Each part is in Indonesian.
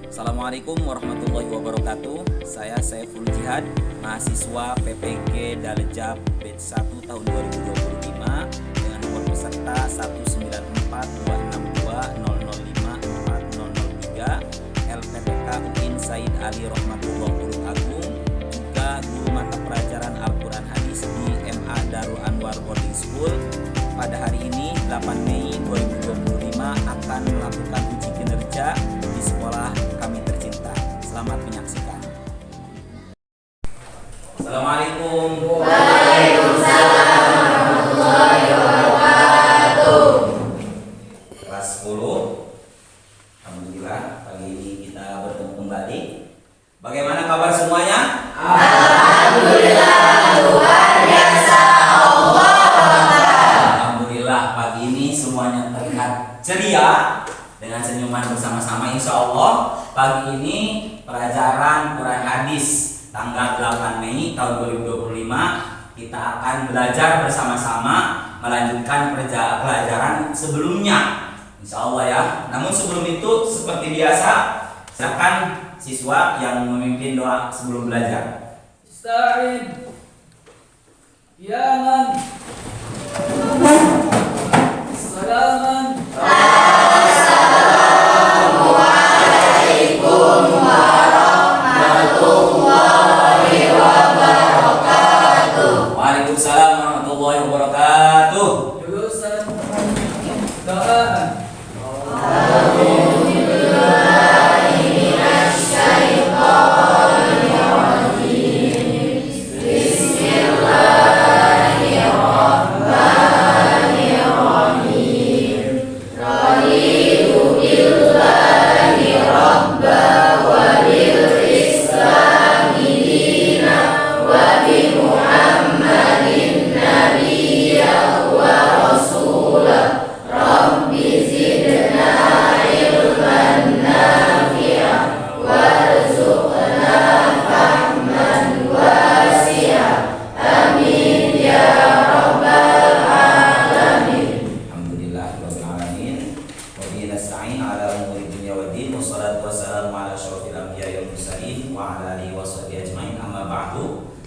Assalamualaikum warahmatullahi wabarakatuh. Saya Saiful Jihad, mahasiswa PPG Dalejab Batch 1 tahun 2025 dengan nomor peserta 1942620054003 LPPK UIN Said Ali Rohmatullah Turut Agung, juga guru mata pelajaran Al-Quran Hadis di MA Darul Anwar Boarding School. Pada hari ini 8 Mei 2025 akan melakukan uji kinerja di sekolah kami tercinta. Selamat menyaksikan. Assalamualaikum. Waalaikumsalam warahmatullahi wabarakatuh. Kelas 10. Alhamdulillah pagi ini kita bertemu kembali. Bagaimana kabar semuanya? Alhamdulillah luar biasa. Alhamdulillah pagi ini semuanya terlihat ceria dengan senyuman bersama-sama. Insya Allah pagi ini pelajaran Quran Hadis tanggal 8 Mei tahun 2025 kita akan belajar bersama-sama melanjutkan pelajaran sebelumnya, Insya Allah ya. Namun sebelum itu seperti biasa, silakan siswa yang memimpin doa sebelum belajar. Ista'in ya man salaman. Assalamualaikum warahmatullahi wabarakatuh. Waalaikumsalam warahmatullahi wabarakatuh. Jurusan doa.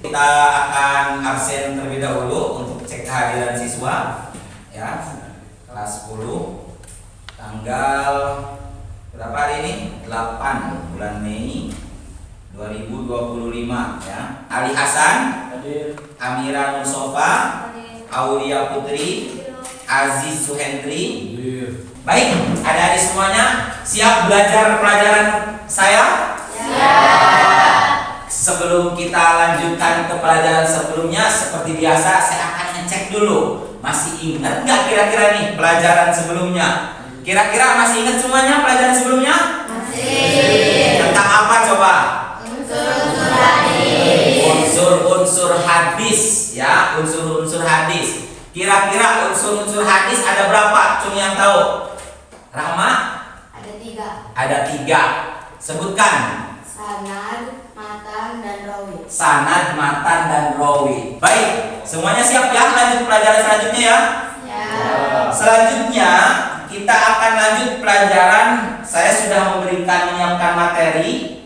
Kita akan absen terlebih dahulu untuk cek kehadiran siswa ya. Kelas 10 tanggal berapa hari ini? 8 bulan Mei 2025 ya. Ali Hasan, Amira Musofa, Aulia Putri, Aziz Suhendri. Baik, adik-adik semuanya siap belajar pelajaran saya? Sebelum kita lanjutkan ke pelajaran sebelumnya, seperti biasa saya akan ngecek dulu. Masih ingat nggak kira-kira nih pelajaran sebelumnya? Kira-kira masih ingat semuanya pelajaran sebelumnya? Masih. Tentang apa coba? Unsur-unsur hadis. Unsur-unsur hadis ya, unsur-unsur hadis. Kira-kira unsur-unsur hadis ada berapa? Cuma yang tahu. Rahma? Ada 3. Ada 3. Sebutkan. Sanad, matan, dan rawi. Sanad, matan, dan rawi. Baik, semuanya siap ya? Lanjut pelajaran selanjutnya ya. Selanjutnya kita akan lanjut pelajaran. Saya sudah menyiapkan materi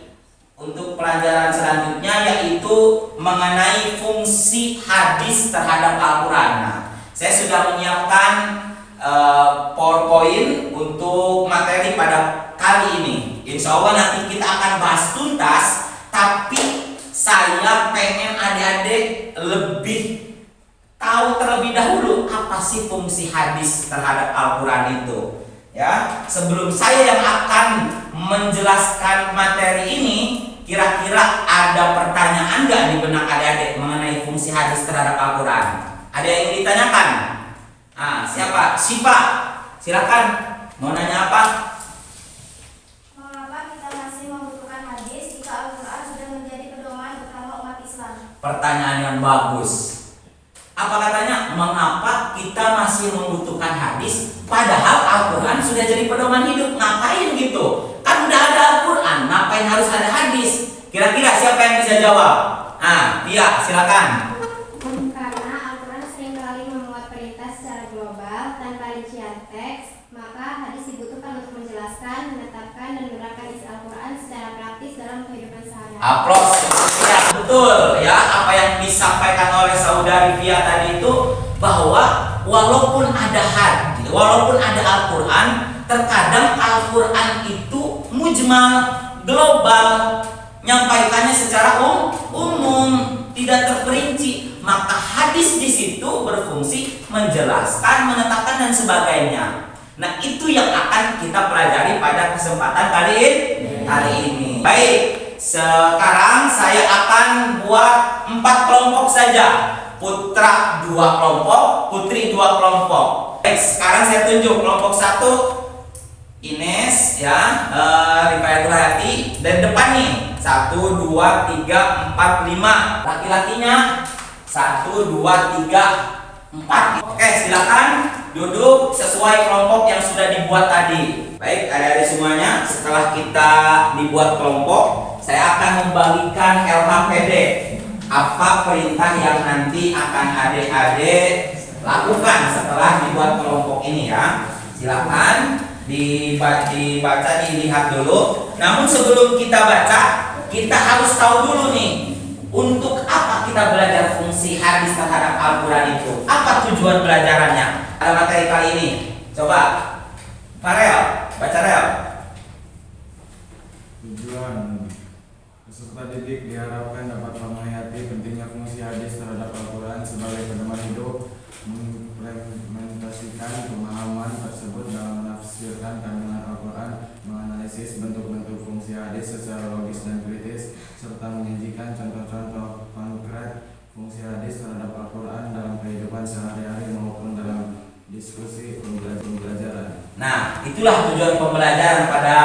untuk pelajaran selanjutnya, yaitu mengenai fungsi hadis terhadap Al-Quran. Nah, saya sudah menyiapkan PowerPoint untuk materi pada kali ini. Insya Allah nanti kita akan bahas tuntas, tapi saya pengen adik-adik lebih tahu terlebih dahulu apa sih fungsi hadis terhadap Al-Quran itu. Ya, sebelum saya yang akan menjelaskan materi ini, kira-kira ada pertanyaan nggak di benak adik-adik mengenai fungsi hadis terhadap Al-Quran? Ada yang ingin ditanyakan? Siapa? Sipa, silakan. Mau nanya apa? Mengapa kita masih membutuhkan hadis jika Al-Quran sudah menjadi pedoman utama umat Islam? Pertanyaan yang bagus. Apa katanya? Mengapa kita masih membutuhkan hadis padahal Al-Quran sudah jadi pedoman hidup? Ngapain gitu? Kan udah ada Al-Quran, ngapain harus ada hadis? Kira-kira siapa yang bisa jawab? Iya, silakan. Karena Al-Quran seringkali memuat perintah secara global tanpa rincian teks, maka hadis dibutuhkan untuk menjelaskan, menetapkan, dan menerangkan isi Al-Quran secara Aplos. Ya, betul ya apa yang disampaikan oleh saudari Via tadi itu, bahwa walaupun ada hadis, walaupun ada Al-Qur'an, terkadang Al-Qur'an itu mujmal, global, nyampaikannya secara umum, tidak terperinci. Maka hadis di situ berfungsi menjelaskan, menetapkan dan sebagainya. Nah, itu yang akan kita pelajari pada kesempatan kali ini. Baik, sekarang saya akan buat 4 kelompok saja. Putra 2 kelompok, putri 2 kelompok. Baik, sekarang saya tunjuk kelompok 1 Ines ya, Rifayatul Hayati, dan depan nih 1, 2, 3, 4, 5. Laki-lakinya 1, 2, 3, 4. Oke, silakan duduk sesuai kelompok yang sudah dibuat tadi. Baik, adik-adik semuanya, setelah kita dibuat kelompok, saya akan membagikan LHPD. Apa perintah yang nanti akan adik-adik lakukan setelah dibuat kelompok ini ya? Silakan dibaca, dilihat dulu. Namun sebelum kita baca, kita harus tahu dulu nih, untuk apa kita belajar fungsi hadis terhadap Al-Quran itu? Apa tujuan belajarannya pada materi kali ini? Coba Farel, baca Rel. Tujuan peserta didik diharapkan dapat menghayati pentingnya fungsi hadis terhadap Al-Quran sebagai pedoman hidup, mengimplementasikan pemahaman tersebut dalam menafsirkan kandungan Al-Quran, menganalisis bentuk-bentuk fungsi hadis secara logis dan kritis, serta menyajikan contoh-contoh konkret fungsi hadis terhadap Al-Quran dalam kehidupan sehari-hari maupun dalam diskusi pembelajaran. Nah, itulah tujuan pembelajaran pada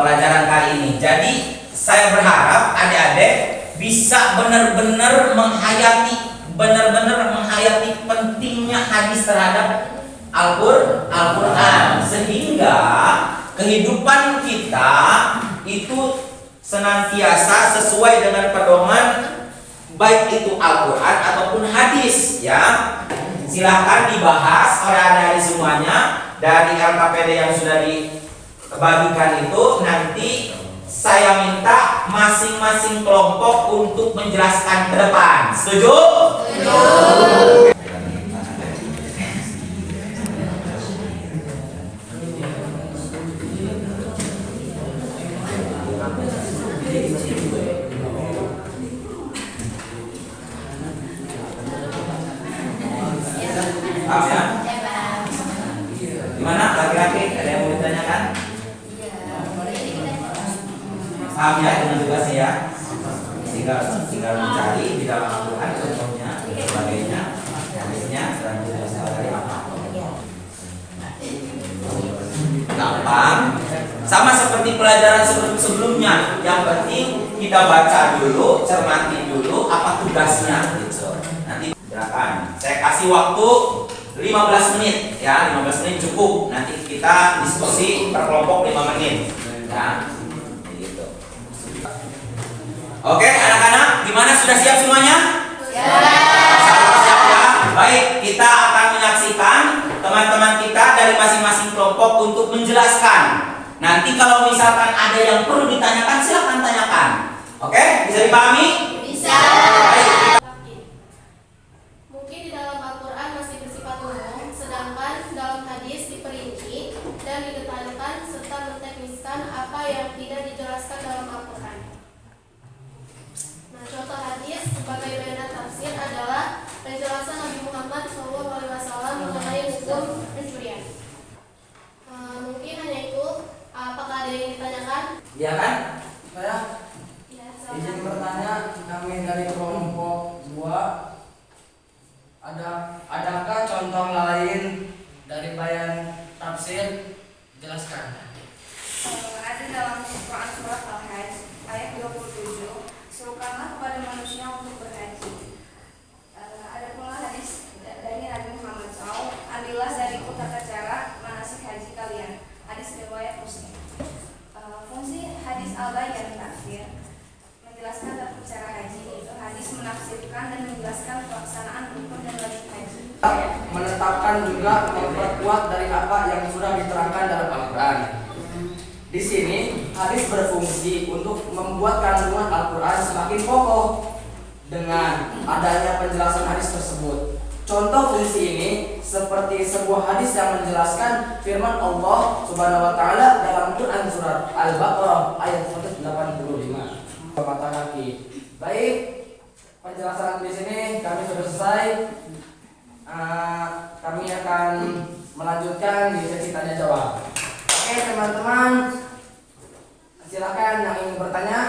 pelajaran kali ini. Jadi saya berharap adik-adik bisa benar-benar menghayati pentingnya hadis terhadap Al-Quran, sehingga kehidupan kita itu senantiasa sesuai dengan pedoman, baik itu Al-Quran ataupun hadis ya. Silahkan dibahas oleh adik-adik semuanya dari LKPD yang sudah dibagikan itu. Nanti saya minta masing-masing kelompok untuk menjelaskan ke depan. Setuju? Setuju. Paham ya? Gimana laki-laki? Ada yang mau ditanyakan? Paham ya dengan tugasnya ya? Tinggal mencari di dalam Al-Quran contohnya, sebagainya, hadisnya, dan tugasnya dari apa? Gampang. Sama seperti pelajaran sebelumnya. Yang penting kita baca dulu, cermati dulu apa tugasnya gitu. Nanti silakan. Saya kasih waktu 15 menit ya, 15 menit cukup. Nanti kita diskusi per kelompok 5 menit ya. Gitu. Oke, anak-anak, gimana, sudah siap semuanya? Siap ya. Baik, kita akan menyaksikan teman-teman kita dari masing-masing kelompok untuk menjelaskan. Nanti kalau misalkan ada yang perlu ditanyakan, silakan tanyakan. Oke, bisa dipahami? Bisa. Baik. Mungkin di dalam Al-Quran masih bersifat umum, sedangkan dalam hadis diperinci dan didetailkan serta mentekniskan apa yang tidak dijelaskan dalam Al-Quran. Nah, contoh hadis sebagai bayanan tafsir adalah penjelasan Nabi Muhammad SAW mengenai hukum pencurian. Mungkin hanya itu. Apakah ada yang ditanyakan? Iya kan? Saya Ya, izin silakan. bertanya, kami dari kelompok 2, adakah contoh lain dari bayan tafsir? Jelaskan. Ada dalam Quran surat Al-Hajj ayat 27, serukanlah kepada manusia untuk berhaji. Ada pula hadis dari Nabi Muhammad SAW, ambillah dariku tata cara manasik haji kalian. Hadis riwayat Muslim. Fungsi hadis al-bayan tafsir menjelaskan tata cara haji, yaitu hadis menafsirkan dan menjelaskan pelaksanaan rukun dan wajib haji. Menetapkan juga memperkuat dari apa yang sudah diterangkan dalam Al-Quran. Di sini hadis berfungsi untuk membuat kandungan Al-Quran semakin kokoh dengan adanya penjelasan hadis tersebut. Contoh fungsi ini seperti sebuah hadis yang menjelaskan firman Allah Subhanahu wa taala dalam Quran surat Al-Baqarah ayat 185. Mata kaki. Baik, penjelasan di sini kami sudah selesai. Kami akan melanjutkan di sesi tanya jawab. Oke teman-teman, silakan yang ingin bertanya.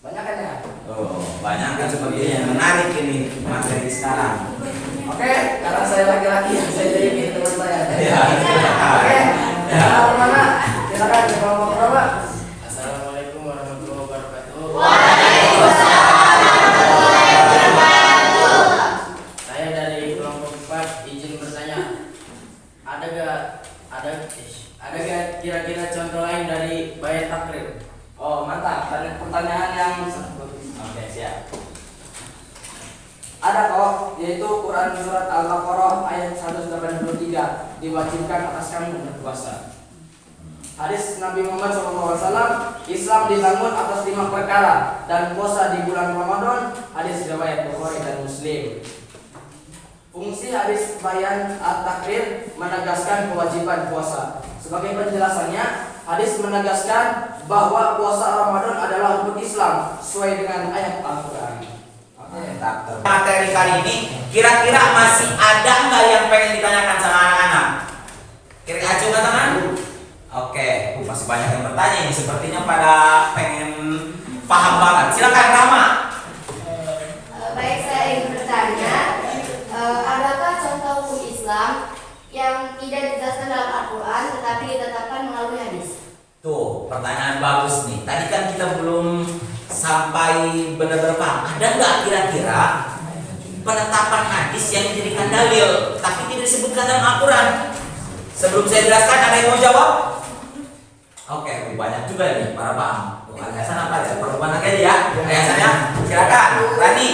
Banyak kan ya? Oh, banyak kan sepertinya yang menarik ini materi sekarang. Oke, karena saya laki-laki, saya jadi ini teman saya. Ya. Oke, mana? Silakan ke kelompok berapa? Assalamualaikum warahmatullahi wabarakatuh. Saya dari kelompok 4 izin bertanya. Ada gak kira-kira contoh lain dari bayat takrir? Oh, mantap. Pertanyaan yang Oke, siap. ada kok, yaitu Quran surat Al-Baqarah ayat 183, diwajibkan atas kamu berpuasa. Hadis Nabi Muhammad SAW, Islam dibangun atas 5 perkara dan puasa di bulan Ramadan. Hadis riwayat Bukhari dan Muslim. Fungsi hadis bayan at-takrir menegaskan kewajiban puasa. Sebagai penjelasannya, hadis menegaskan bahwa puasa Ramadan adalah rukun Islam sesuai dengan ayat Al-Quran. Materi kali ini kira-kira masih ada nggak yang pengen ditanyakan sama anak-anak? Kira-kira acungkan tangan? Oke, masih banyak yang bertanya ini. Sepertinya pada pengen paham banget. Silakan Rama. Baik, saya ingin bertanya, adakah contoh hukum Islam yang tidak dijelaskan dalam Al-Quran tetapi ditetapkan melalui hadis? Tuh, pertanyaan bagus nih. Tadi kan kita belum sampai benar-benar paham. Ada nggak kira-kira penetapan hadis yang dijadikan dalil tapi tidak disebutkan dalam Al-Quran? Sebelum saya jelaskan, ada yang mau jawab? Oke, banyak juga nih para paham. Ayasan apa ya? Perluan lagi ya. Ayasannya, silakan. Rani.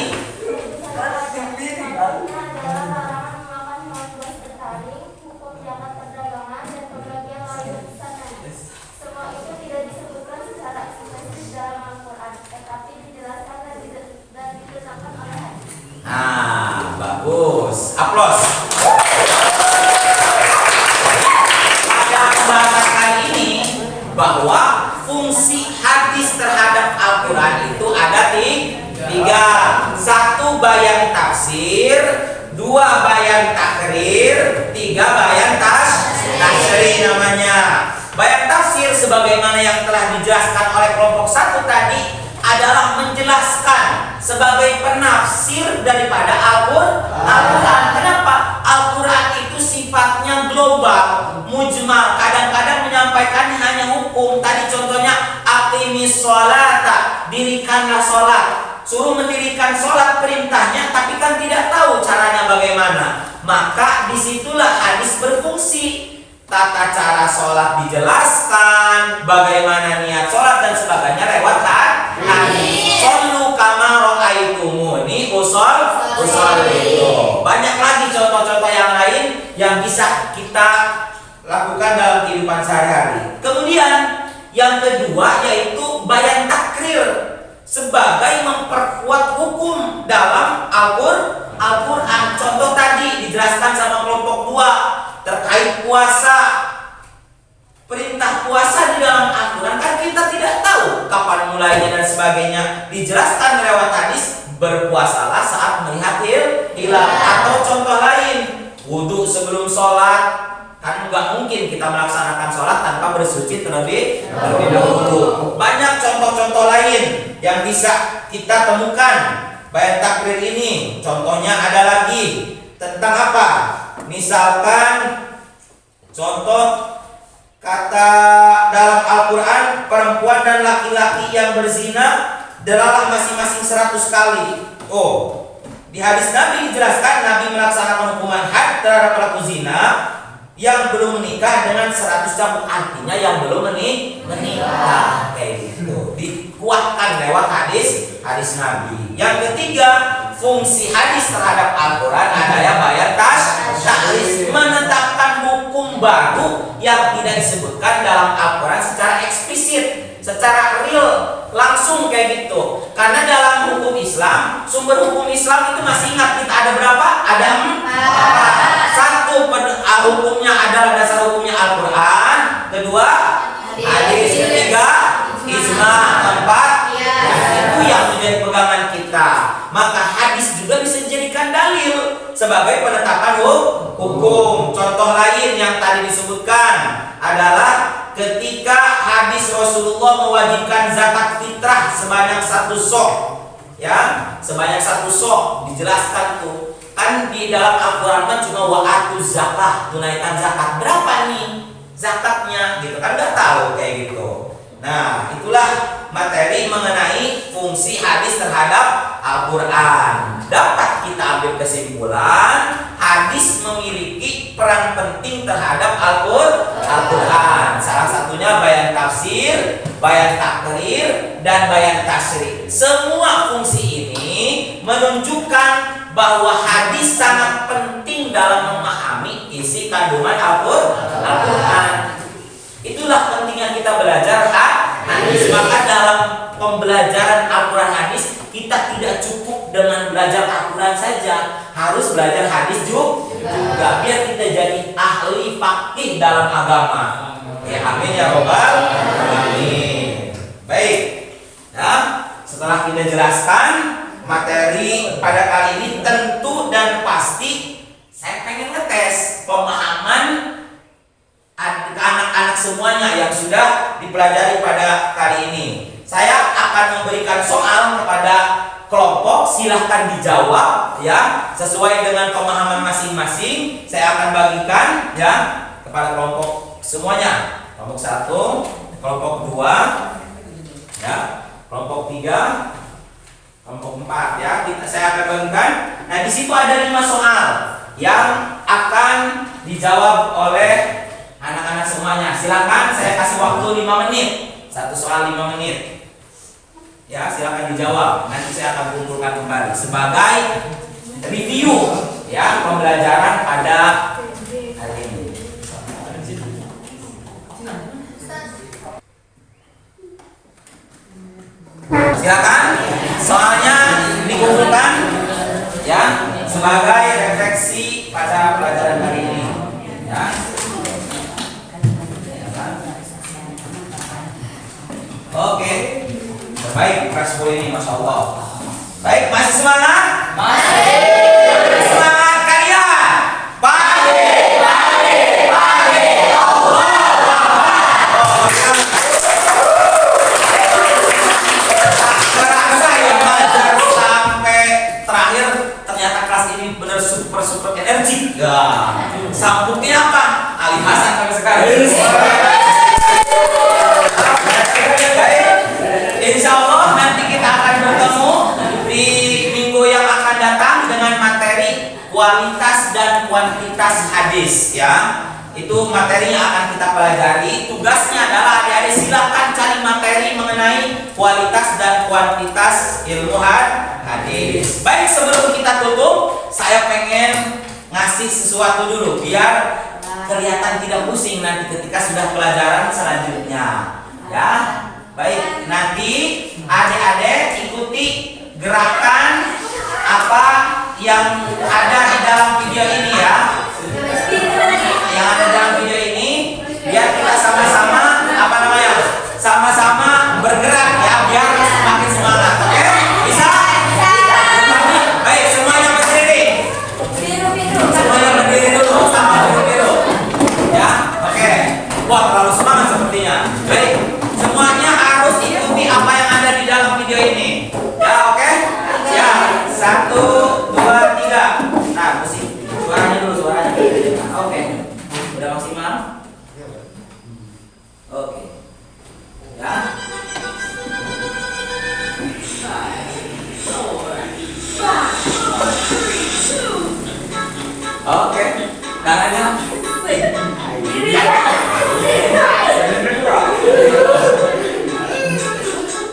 Nah, bagus. Aplaus. Pada pembahasan kali ini bahwa fungsi hadis terhadap Al-Quran itu ada tiga. 1 bayan tafsir, 2 bayan takrir, 3 bayan tasyrih namanya. Bayan tafsir sebagaimana yang telah dijelaskan oleh kelompok 1 tadi adalah menjelaskan sebagai penafsir daripada Al-Quran. Kenapa? Al-Quran itu sifatnya global, mujmal. Kadang-kadang menyampaikan hanya hukum. Tadi contohnya aqimis sholata, dirikanlah sholat. Suruh mendirikan sholat perintahnya, tapi kan tidak tahu caranya bagaimana. Maka disitulah hadis berfungsi. Tata cara sholat dijelaskan, bagaimana niat sholat dan sebagainya lewat hadis. Shollu kama ra'aitumuni usolli. Banyak lagi contoh-contoh yang lain yang bisa kita lakukan dalam kehidupan sehari-hari. Kemudian yang kedua yaitu bayan takrir, sebagai memperkuat hukum dalam Al-Quran. Contoh tadi dijelaskan sama kelompok 2 terkait puasa. Perintah puasa di dalam Al-Quran kan kita tidak tahu kapan mulainya dan sebagainya. Dijelaskan lewat hadis, berpuasalah saat melihat hilal. Atau contoh lain, wudhu sebelum sholat. Kan nggak mungkin kita melaksanakan sholat tanpa bersuci terlebih dahulu. Banyak contoh-contoh lain yang bisa kita temukan bayan takrir ini. Contohnya ada lagi tentang apa? Misalkan contoh kata dalam Al-Quran, perempuan dan laki-laki yang berzina delalah masing-masing 100 kali. Oh, di hadis Nabi dijelaskan Nabi melaksanakan hukuman had terhadap pelaku zina yang belum menikah dengan 100 cambuk, artinya yang belum menikah. Kayak gitu. Dikuatkan lewat hadis Nabi. Yang ketiga, fungsi hadis terhadap Al-Quran adalah bayan tasyrih, menetapkan hukum baru yang tidak disebutkan dalam Al-Quran secara eksplisit. secara real langsung kayak gitu. Karena dalam hukum Islam, sumber hukum Islam itu masih ingat kita ada berapa? Ada 4. Satu, hukumnya adalah dasar hukumnya Al-Quran. Kedua, hadis. Ketiga, ijma. Keempat, itu yang menjadi pegangan kita. Maka hadis juga bisa dijadikan dalil sebagai penetapan hukum. Contoh lain yang tadi disebutkan adalah ketika hadis Rasulullah mewajibkan zakat fitrah sebanyak 1 sok, ya, sebanyak 1 sok, dijelaskan tuh kan di dalam Al-Quran kan cuma wa'atuz zakah, tunaikan zakat. Berapa nih zakatnya gitu kan, nggak tahu kayak gitu. Nah, itulah materi mengenai fungsi hadis terhadap Al-Quran. Dapat kita ambil kesimpulan, hadis memiliki peran penting terhadap Al-Quran. Salah satunya bayan tafsir, bayan takrir, dan bayan tasyri'. Semua fungsi ini menunjukkan bahwa hadis sangat penting dalam memahami isi kandungan Al-Quran. Itulah pentingnya kita belajar hadis. Maka dalam pembelajaran Al-Quran hadis, kita tidak cukup dengan belajar Al-Quran saja, harus belajar hadis juga biar kita jadi ahli faqih dalam agama. Ya, amin ya robbal alamin. Baik, ya, setelah kita jelaskan materi pada kali ini, tentu dan pasti saya pengen ngetes pemahaman anak-anak semuanya yang sudah dipelajari pada kali ini. Saya akan memberikan soal kepada kelompok, silahkan dijawab ya sesuai dengan pemahaman masing-masing. Saya akan bagikan ya kepada kelompok semuanya. Kelompok 1, kelompok 2, ya, kelompok 3, kelompok 4 ya. Saya akan bagikan. Nah, di situ ada 5 soal yang akan dijawab oleh anak-anak semuanya. Silakan, saya kasih waktu 5 menit. Satu soal 5 menit. Ya, silakan dijawab. Nanti saya akan kumpulkan kembali sebagai review ya pembelajaran pada hari ini. Silakan, soalnya dikumpulkan ya sebagai refleksi pada pelajaran hari ini. Ya. Oke, baik, kelas 10 ini, masya Allah. Baik, masih semangat? Masih. Semangat kalian? Pagi. Allah. Terasa ya belajar sampai terakhir, ternyata kelas ini benar super energik. Ya. Sambungnya apa? Ali Hasan sampai sekarang. Insya Allah nanti kita akan bertemu di minggu yang akan datang dengan materi kualitas dan kuantitas hadis ya. Itu materinya akan kita pelajari. Tugasnya adalah adik-adik silakan cari materi mengenai kualitas dan kuantitas ilmu hadis. Baik, sebelum kita tutup, saya pengen ngasih sesuatu dulu biar kelihatan tidak pusing nanti ketika sudah pelajaran selanjutnya ya. Baik, nanti adik-adik ikuti gerakan apa yang ada di dalam video ini ya. Yang ada dalam video ini biar kita sama-sama apa namanya? Sama-sama bergerak ya biar semakin semangat. Oke? Bisa? Baik, semuanya berdiri. Semuanya berdiri dulu sama biru. Ya, oke. Wah, terlalu semangat sepertinya. Baik. Semuanya harus ikuti apa yang ada di dalam video ini. Ya, oke? Ya, 1, 2, 3. Nah, musik. Suaranya dulu, suaranya. Oke. Udah maksimal? Oke. Ya. Oke. Tangannya.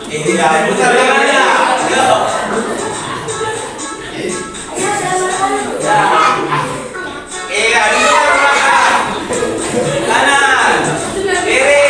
Ini dah putar tangannya. Ya. Kanan. Kiri.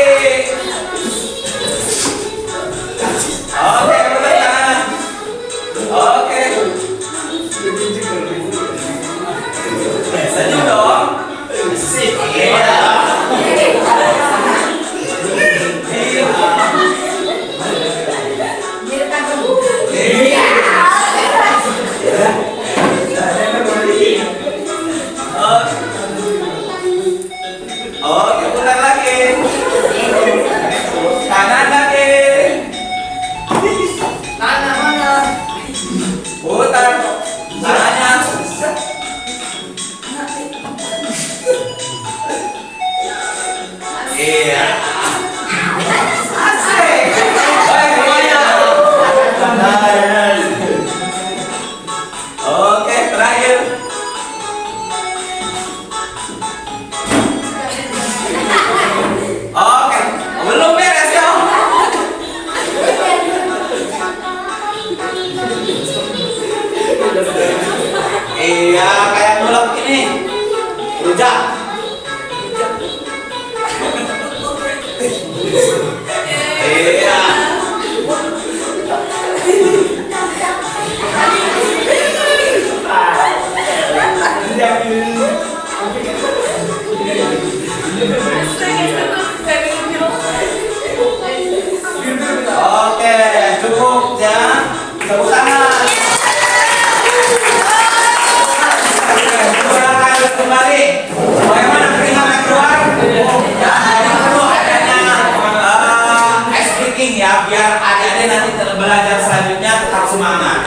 biar adik-adik nanti belajar selanjutnya tetap semangat.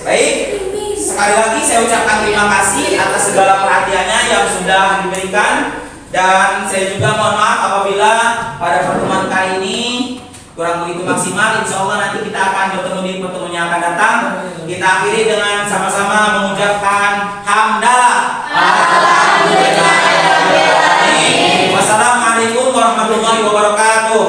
Baik, sekali lagi saya ucapkan terima kasih atas segala perhatiannya yang sudah diberikan, dan saya juga mohon maaf apabila pada pertemuan kali ini kurang begitu maksimal. Insya Allah nanti kita akan bertemu di pertemuan yang akan datang. Kita akhiri dengan sama-sama mengucapkan hamdalah. Wassalamualaikum warahmatullahi wabarakatuh.